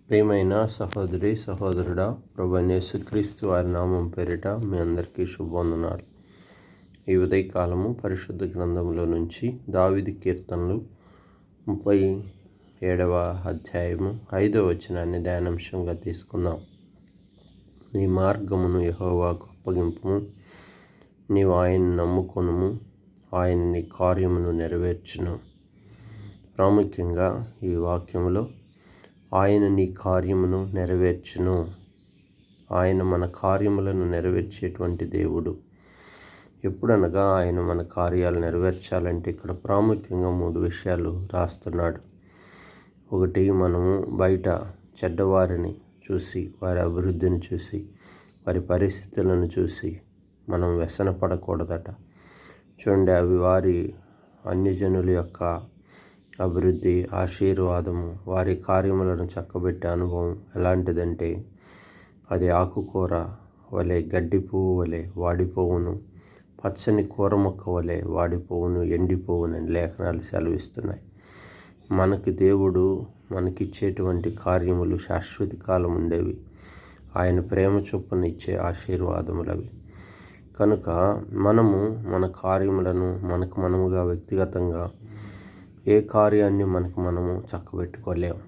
ప్రియమైన సహోదరి సహోదరుడా, ప్రభువైన యేసుక్రీస్తు వారి నామం పేరిట మీ అందరికీ శుభవందనాలు. ఈ ఉదయకాలము పరిశుద్ధ గ్రంథంలో నుంచి దావీదు కీర్తనలు 37వ అధ్యాయము 5వ వచనాన్ని ధ్యానాంశంగా తీసుకుందాం. నీ మార్గమును యెహోవాకు అప్పగింపుము, నీవు ఆయన్ని నమ్ముకొనుము, ఆయన నీ కార్యమును నెరవేర్చును. ప్రాముఖ్యంగా ఈ వాక్యములో ఆయన నీ కార్యమును నెరవేర్చును. ఆయన మన కార్యములను నెరవేర్చేటువంటి దేవుడు. ఎప్పుడనగా ఆయన మన కార్యాలు నెరవేర్చాలంటే ఇక్కడ ప్రాముఖ్యంగా 3 విషయాలు రాస్తున్నాడు. ఒకటి, మనము బయట చెడ్డవారిని చూసి, వారి అభివృద్ధిని చూసి, వారి పరిస్థితులను చూసి మనం వ్యసన పడకూడదట. చూడండి, అవి వారి అన్యజనుల యొక్క అభివృద్ధి, ఆశీర్వాదము, వారి కార్యములను చక్కబెట్టే అనుభవం ఎలాంటిదంటే అది ఆకుకూర వలె, గడ్డి పువ్వు వలె వాడిపోవును, పచ్చని కూర మొక్క వలె వాడిపోవును, ఎండిపోవునని లేఖనాలు సెలవిస్తున్నాయి. మనకి దేవుడు మనకిచ్చేటువంటి కార్యములు శాశ్వత కాలం ఉండేవి. ఆయన ప్రేమ చొప్పున ఇచ్చే ఆశీర్వాదములవి. కనుక మనము మన కార్యములను మనముగా వ్యక్తిగతంగా ఏ కార్యాన్ని మనము చక్కబెట్టుకోలేము.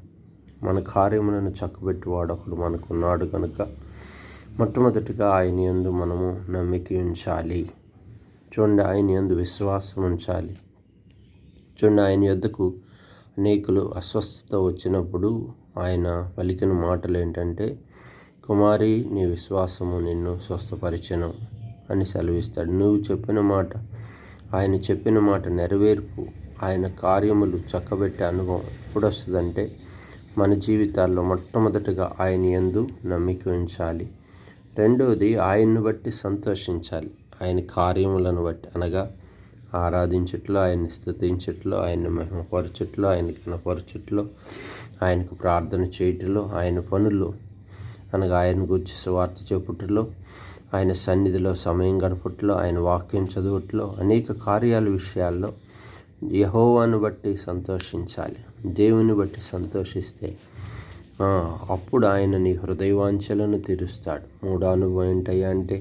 మన కార్యములను చక్కబెట్టువాడు ఒకడు మనకున్నాడు కనుక మొట్టమొదటిగా ఆయన యందు మనము నమ్మిక ఉంచాలి. చూడండి, ఆయన యందు విశ్వాసం ఉంచాలి. చూడండి, ఆయన యొద్దకు అనేకులు అస్వస్థత వచ్చినప్పుడు ఆయన పలికిన మాటలు ఏంటంటే, కుమారి, నీ విశ్వాసము నిన్ను స్వస్థపరిచెను అని సెలవిస్తాడు. నువ్వు చెప్పిన మాట, ఆయన చెప్పిన మాట నెరవేర్పు, ఆయన కార్యములు చక్కబెట్టే అనుభవం ఎప్పుడు వస్తుందంటే మన జీవితాల్లో మొట్టమొదటిగా ఆయన యందు నమ్మిక ఉంచాలి. రెండవది, ఆయన్ని బట్టి సంతోషించాలి. ఆయన కార్యములను బట్టి, అనగా ఆరాధించట్లో, ఆయన్ని స్తుతించట్లో, ఆయన్ని మహిమపరచట్లో, ఆయన కనపరచట్లో, ఆయనకు ప్రార్థన చేయటంలో, ఆయన పనులు అనగా ఆయన గురించి సువార్త చెప్పుటలో, ఆయన సన్నిధిలో సమయం గడపట్లో, ఆయన వాక్యం చదువుట్లో, అనేక కార్యాల విషయాల్లో యెహోవాను బట్టి సంతోషించాలి. దేవుని బట్టి సంతోషిస్తే అప్పుడు ఆయన నీ హృదయవాంఛలను తీరుస్తాడు. 3వ అనుభవం ఏంటయ్యా అంటే,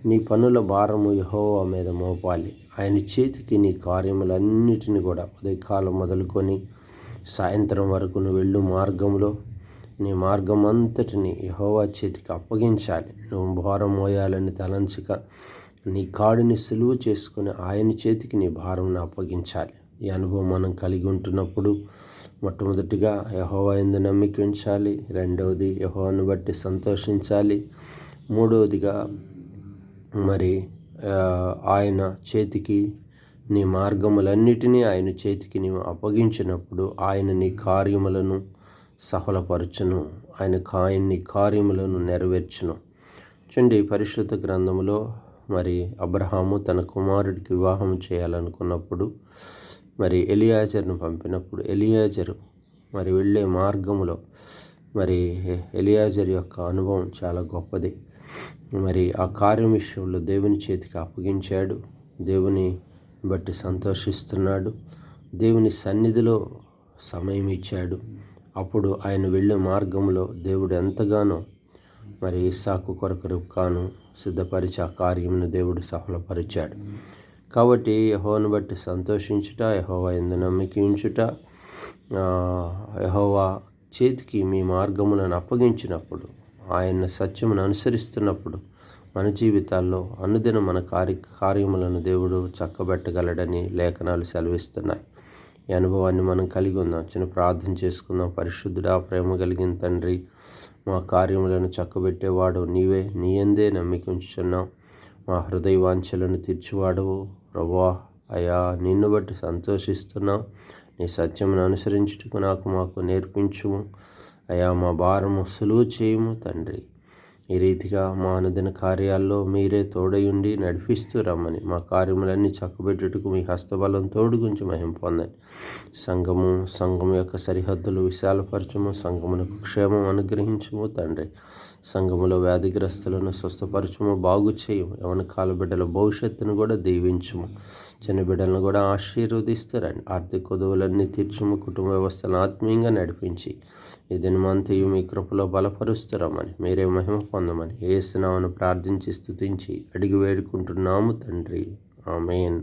నీ పనుల భారము యెహోవా మీద మోపాలి. ఆయన చేతికి నీ కార్యములన్నిటిని కూడా ఉదయకాలం మొదలుకొని సాయంత్రం వరకు నువ్వు వెళ్ళు మార్గంలో నీ మార్గం అంతటిని యెహోవా చేతికి అప్పగించాలి. నువ్వు భారం మోయాలని తలంచక నీ కాడిని సులువు చేసుకుని ఆయన చేతికి నీ భారంను అప్పగించాలి. ఈ అనుభవం మనం కలిగి ఉంటున్నప్పుడు మొట్టమొదటిగా యెహోవా యందు నమ్మిక ఉంచాలి. రెండవది, యెహోవాను బట్టి సంతోషించాలి. మూడవదిగా ఆయన చేతికి నీ మార్గములన్నిటినీ ఆయన చేతికి నీవు అప్పగించినప్పుడు ఆయన నీ కార్యములను సఫలపరచును. ఆయన నీ కార్యములను నెరవేర్చును. చూడండి, పరిశుద్ధ గ్రంథములో అబ్రహాము తన కుమారుడికి వివాహం చేయాలనుకున్నప్పుడు ఎలియాజరును పంపినప్పుడు ఎలియాజరు వెళ్ళే మార్గములో ఎలియాజరు యొక్క అనుభవం చాలా గొప్పది. ఆ కార్యం విషయంలో దేవుని చేతికి అప్పగించాడు. దేవుని బట్టి సంతోషిస్తున్నాడు. దేవుని సన్నిధిలో సమయం ఇచ్చాడు. అప్పుడు ఆయన వెళ్ళే మార్గంలో దేవుడు ఎంతగానో ఇస్సాకు కొరకు రిబ్కాను సిద్ధపరిచి ఆ కార్యమును దేవుడు సఫలపరిచాడు. కాబట్టి యెహోవాను బట్టి సంతోషించుట, యెహోవా యందు నమ్మిక ఉంచుట, యెహోవా చేతికి మీ మార్గములను అప్పగించినప్పుడు, ఆయన సత్యమును అనుసరిస్తున్నప్పుడు మన జీవితాల్లో అనుదిన మన కార్యములను దేవుడు చక్కబెట్టగలడని లేఖనాలు సెలవిస్తున్నాయి. ఈ అనుభవాన్ని మనం కలిగి ఉందాం. చిన్న ప్రార్థన చేసుకుందాం. పరిశుద్ధుడా, ప్రేమ కలిగిన తండ్రి, మా కార్యములను చక్కబెట్టేవాడు నీవే. నీ యందే నమ్మిక ఉంచుచున్నాం. మా హృదయ వాంఛలను తీర్చివాడవు ప్రభువా. అయ్యా, నిన్ను బట్టి సంతోషిస్తున్నాం. నీ సత్యమును అనుసరించుటకు మాకు నేర్పించుము అయ్యా. మా భారము సులువు చేయము తండ్రి. ఈ రీతిగా మా అనుదిన కార్యాల్లో మీరే తోడయుండి నడిపిస్తూ రమ్మని, మా కార్యములన్నీ చక్కబెట్టుటకు మీ హస్తబలం తోడుగుంచి మహిమ పొందండి. సంఘము యొక్క సరిహద్దులు విశాలపరచము. సంఘమునకు క్షేమం అనుగ్రహించుము తండ్రి. సంఘములో వ్యాధిగ్రస్తులను స్వస్థపరచుము, బాగు చేయము. యవన కాల బిడ్డల భవిష్యత్తును కూడా దీవించుము. చిన్న బిడ్డలను కూడా ఆశీర్వదిస్తారండి. ఆర్థిక కొదువులన్నీ తీర్చుము, కుటుంబ వ్యవస్థలను ఆత్మీయంగా నడిపించి ఈ దినమంతయు మీ కృపలో బలపరుస్తారమని, మీరే మహిమ పొందమని యేసు నామమున ప్రార్థించి స్తుతించి అడిగి వేడుకుంటున్నాము తండ్రి. ఆమేన్.